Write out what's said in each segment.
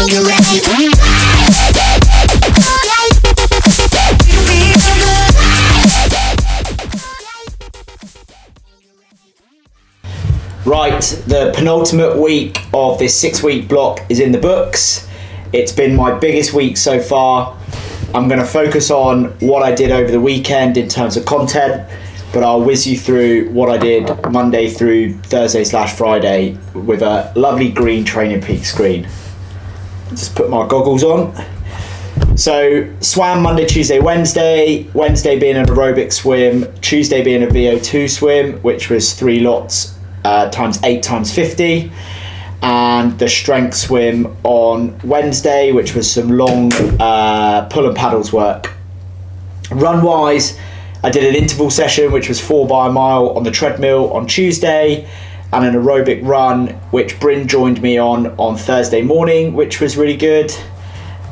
Right, the penultimate week of this 6-week block is in the books. It's been my biggest week so far. I'm going to focus on what I did over the weekend in terms of content, but I'll whiz you through what I did Monday through Thursday/Friday with a lovely green Training Peaks screen. Just put my goggles on. So swam Monday, Tuesday, Wednesday being an aerobic swim, Tuesday being a VO2 swim, which was 3 lots times 8 times 50, and the strength swim on Wednesday, which was some long pull and paddles work. Run wise, I did an interval session which was 4 by a mile on the treadmill on Tuesday, and an aerobic run which Bryn joined me on Thursday morning, which was really good.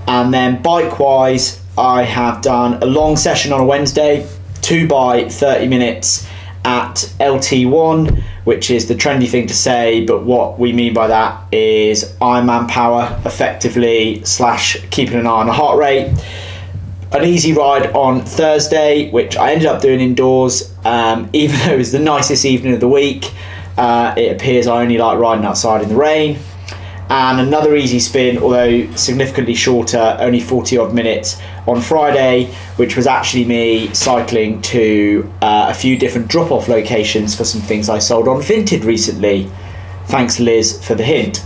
And then bike wise, I have done a long session on a Wednesday, 2 by 30 minutes at LT1, which is the trendy thing to say, but what we mean by that is IRONMAN power, effectively, / keeping an eye on the heart rate. An easy ride on Thursday, which I ended up doing indoors, even though it was the nicest evening of the week. It appears I only like riding outside in the rain. And another easy spin, although significantly shorter, only 40 odd minutes on Friday, which was actually me cycling to a few different drop-off locations for some things I sold on Vinted recently. Thanks, Liz, for the hint.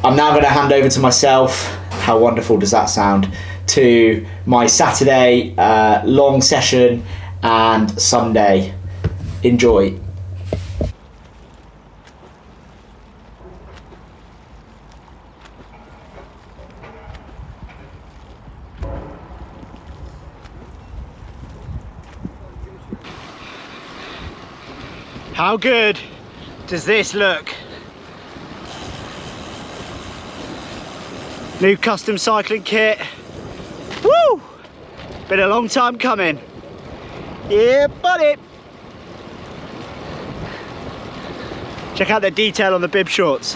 I'm now going to hand over to myself. How wonderful does that sound? To my Saturday long session and Sunday. Enjoy. How good does this look? New custom cycling kit. Woo! Been a long time coming. Yeah, buddy. Check out the detail on the bib shorts.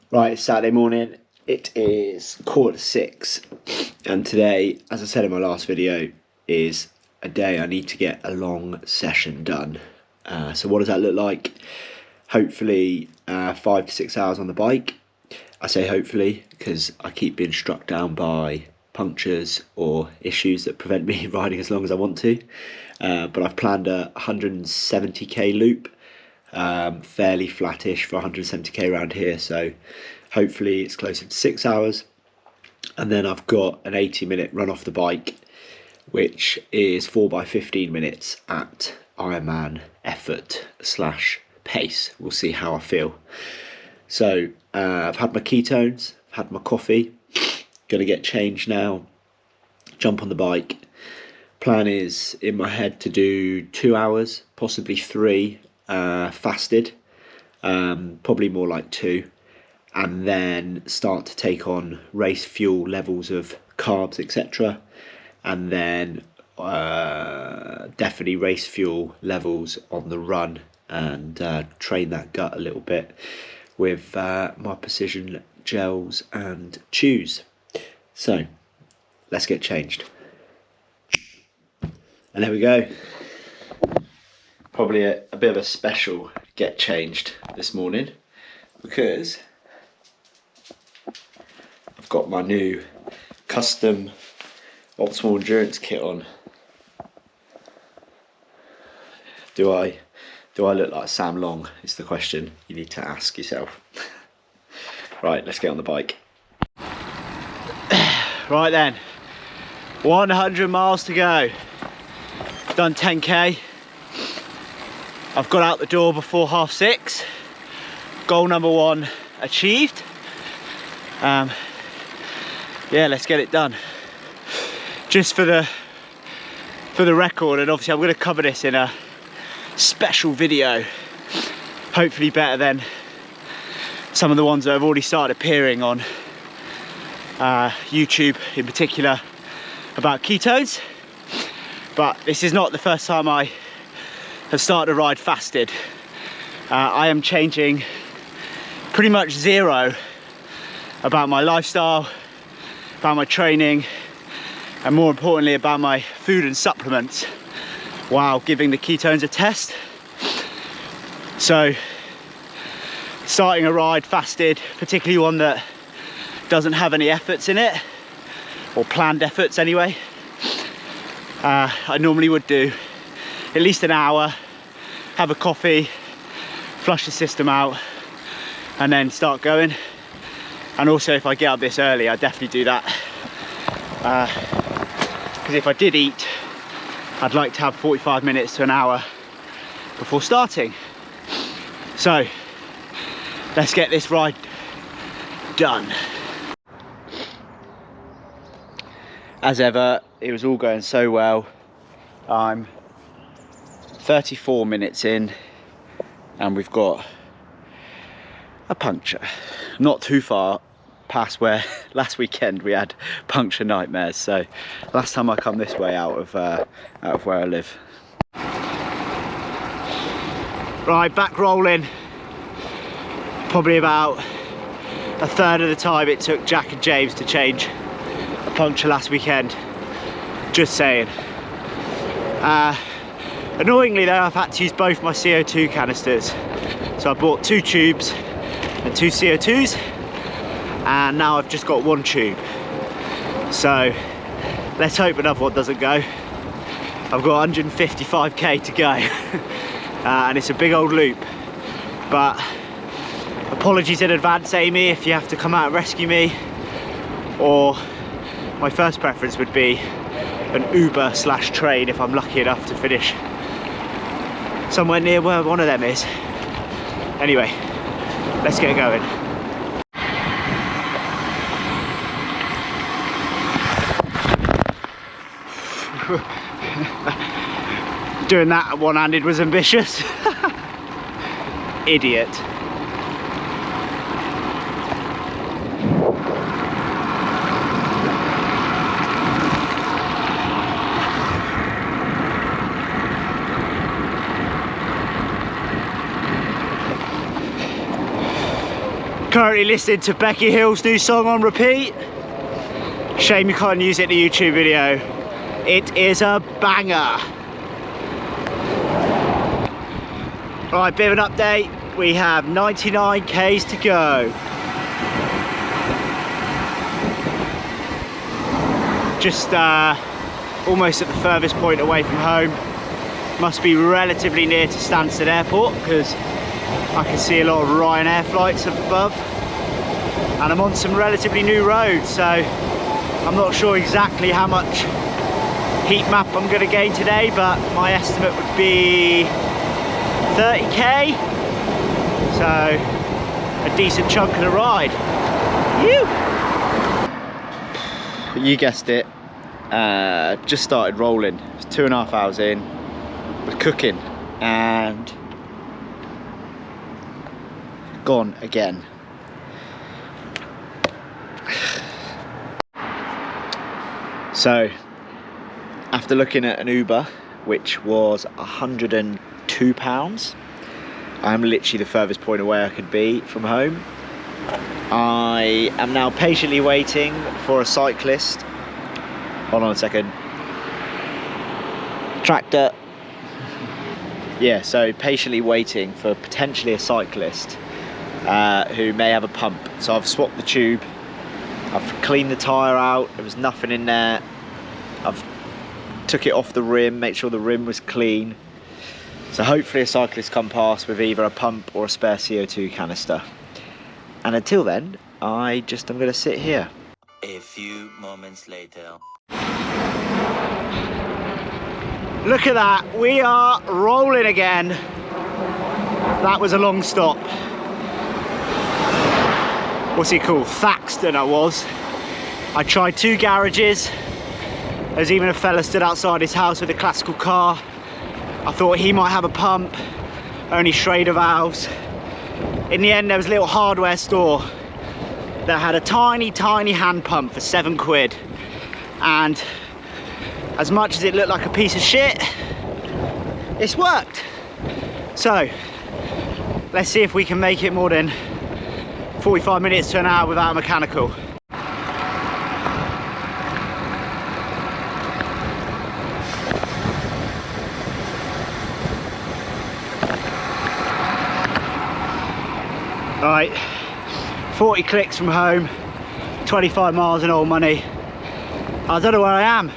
Right, it's Saturday morning. It is 6:15, and today, as I said in my last video, is a day I need to get a long session done. So what does that look like? Hopefully 5 to 6 hours on the bike. I say hopefully because I keep being struck down by punctures or issues that prevent me riding as long as I want to. But I've planned a 170k loop, fairly flattish for 170k around here, so hopefully it's closer to 6 hours. And then I've got an 80-minute run off the bike, which is 4 by 15 minutes at IRONMAN effort / pace. We'll see how I feel. So I've had my ketones, I've had my coffee, gonna get changed now, jump on the bike. Plan is in my head to do 2 hours, possibly 3, fasted, probably more like 2. And then start to take on race fuel levels of carbs, etc. And then definitely race fuel levels on the run, and train that gut a little bit with my precision gels and chews. So let's get changed. And there we go. Probably a bit of a special get changed this morning, because I've got my new custom optimal endurance kit on. Do I look like Sam Long is the question you need to ask yourself. Right, let's get on the bike. Right then, 100 miles to go. Done 10k. I've got out the door before 6:30. Goal number 1 achieved. Yeah, let's get it done. Just for the record, and obviously I'm going to cover this in a special video, hopefully better than some of the ones that have already started appearing on YouTube in particular about ketones. But this is not the first time I have started to ride fasted. I am changing pretty much zero about my lifestyle, about my training, and more importantly about my food and supplements while giving the ketones a test. So starting a ride fasted, particularly one that doesn't have any efforts in it, or planned efforts anyway, I normally would do at least an hour, have a coffee, flush the system out, and then start going. And also if I get up this early, I definitely do that, because if I did eat, I'd like to have 45 minutes to an hour before starting. So let's get this ride done. As ever, it was all going so well. I'm 34 minutes in and we've got a puncture. Not too far past where last weekend we had puncture nightmares. So last time I come this way out of where I live. Right, back rolling. Probably about a third of the time it took Jack and James to change a puncture last weekend. Just saying. Annoyingly though, I've had to use both my CO2 canisters. So I bought 2 tubes and 2 CO2s, and now I've just got 1 tube. So let's hope another one doesn't go. I've got 155k to go. And it's a big old loop. But apologies in advance, Amy, if you have to come out and rescue me. Or my first preference would be an Uber / train if I'm lucky enough to finish somewhere near where one of them is. Anyway, let's get going. Doing that one-handed was ambitious. Idiot. Currently listening to Becky Hill's new song on repeat. Shame you can't use it in a YouTube video. It is a banger. Right, bit of an update. We have 99 k's to go. Just almost at the furthest point away from home. Must be relatively near to Stansted Airport because I can see a lot of Ryanair flights up above. And I'm on some relatively new roads, so I'm not sure exactly how much heat map I'm going to gain today, but my estimate would be 30k, so a decent chunk of the ride. You guessed it, just started rolling. It's 2.5 hours in, was cooking and gone again. So after looking at an Uber, which was £102, I'm literally the furthest point away I could be from home. I am now patiently waiting for a cyclist. Hold on a second. Tractor. Yeah, so patiently waiting for potentially a cyclist who may have a pump. So I've swapped the tube, I've cleaned the tyre out, there was nothing in there. I've took it off the rim, make sure the rim was clean. So hopefully a cyclist come past with either a pump or a spare CO2 canister. And until then, I'm going to sit here. A few moments later. Look at that, we are rolling again. That was a long stop. What's it called? Thaxton I was. I tried 2 garages. There's even a fella stood outside his house with a classical car. I thought he might have a pump, only Schrader valves. In the end, there was a little hardware store that had a tiny hand pump for £7. And as much as it looked like a piece of shit, it's worked. So let's see if we can make it more than 45 minutes to an hour without a mechanical. Right, 40 clicks from home, 25 miles in old money. I don't know where I am.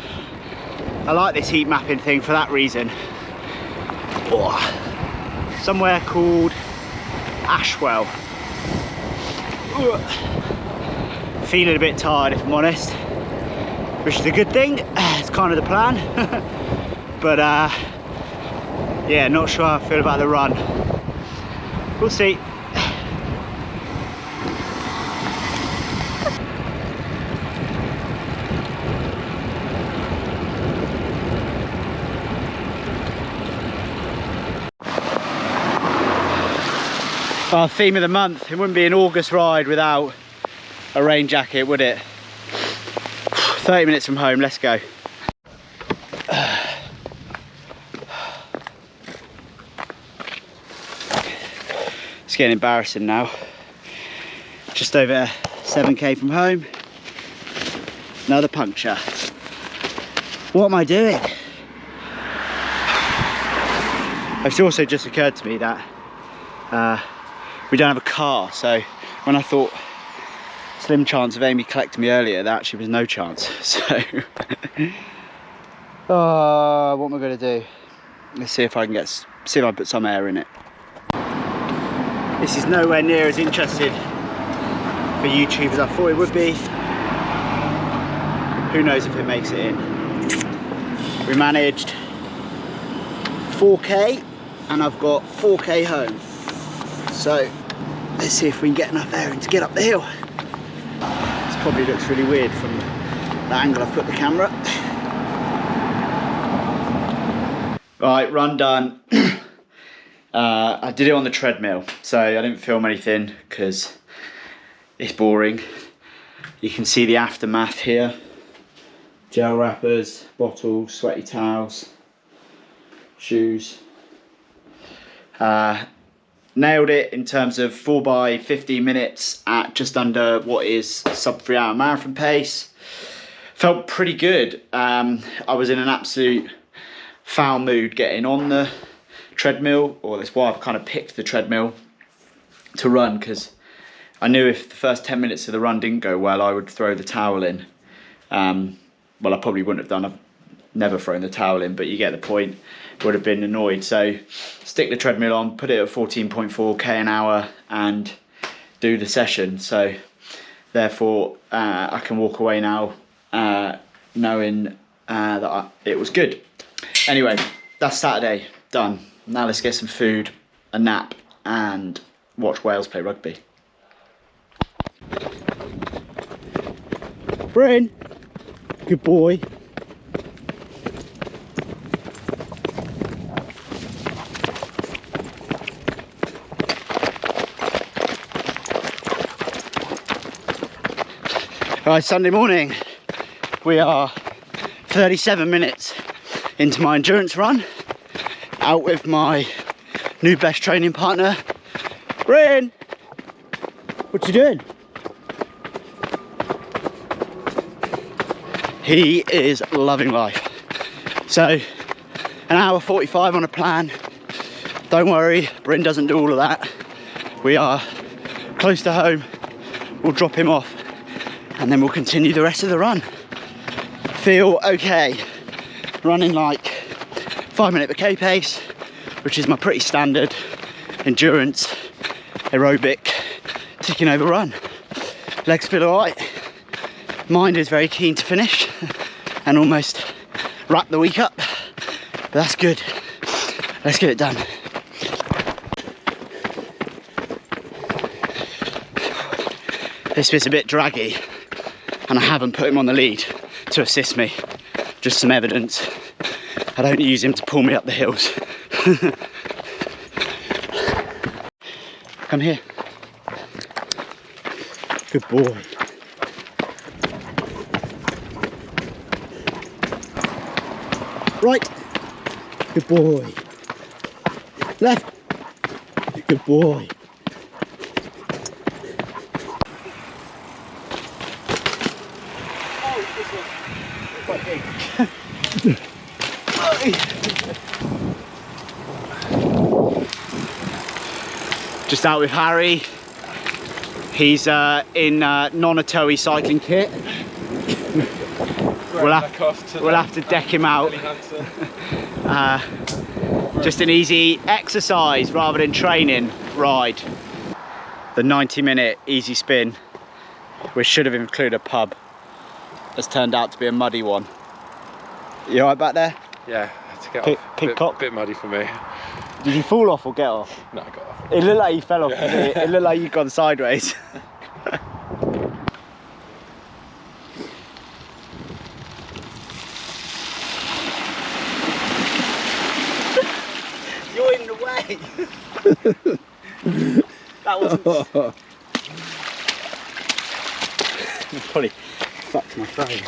I like this heat mapping thing for that reason. Oh, somewhere called Ashwell. Feeling a bit tired if I'm honest, which is a good thing. It's kind of the plan. But yeah, not sure how I feel about the run. We'll see. Well, theme of the month, it wouldn't be an August ride without a rain jacket, would it? 30 minutes from home, let's go. It's getting embarrassing now. Just over 7k from home. Another puncture. What am I doing? It's also just occurred to me that we don't have a car, so when I thought slim chance of Amy collecting me earlier, there actually was no chance. So what am I going to do? Let's see if I can see if I put some air in it. This is nowhere near as interesting for YouTube as I thought it would be. Who knows if it makes it in. We managed 4k and I've got 4k home. So let's see if we can get enough air in to get up the hill. This probably looks really weird from the angle I've put the camera. Right, run done. I did it on the treadmill, so I didn't film anything because it's boring. You can see the aftermath here. Gel wrappers, bottles, sweaty towels, shoes. Nailed it in terms of 4 x 15 minutes at just under what is sub 3 hour marathon pace. Felt pretty good. I was in an absolute foul mood getting on the treadmill, or that's why I've kind of picked the treadmill to run, because I knew if the first 10 minutes of the run didn't go well, I would throw the towel in. Well, I probably wouldn't have done. I've never thrown the towel in, but you get the point. Would have been annoyed. So stick the treadmill on, put it at 14.4k an hour and do the session. So therefore I can walk away now knowing that it was good. Anyway, that's Saturday done. Now let's get some food, a nap and watch Wales play rugby. Bryn, good boy. Right, Sunday morning, we are 37 minutes into my endurance run, out with my new best training partner, Bryn. What you doing? He is loving life. So, an hour 45 on a plan. Don't worry, Bryn doesn't do all of that. We are close to home. We'll drop him off and then we'll continue the rest of the run. Feel okay. Running like 5 minute per k pace, which is my pretty standard endurance, aerobic, ticking over run. Legs feel alright. Mind is very keen to finish and almost wrap the week up. But that's good. Let's get it done. This bit's a bit draggy and I haven't put him on the lead to assist me. Just some evidence. I don't use him to pull me up the hills. Come here. Good boy. Right. Good boy. Left. Good boy. Oh, this one's quite big. Just out with Harry. He's in non-Atoe cycling kit. We'll have to deck him out. Just an easy exercise rather than training ride. The 90-minute easy spin, which should have included a pub, has turned out to be a muddy one. You alright back there? Yeah, to get off. Bit muddy for me. Did you fall off or get off? No, I got off. It looked like you fell off. It looked like you'd gone sideways. You're in the way. That wasn't. Probably fucked my phone.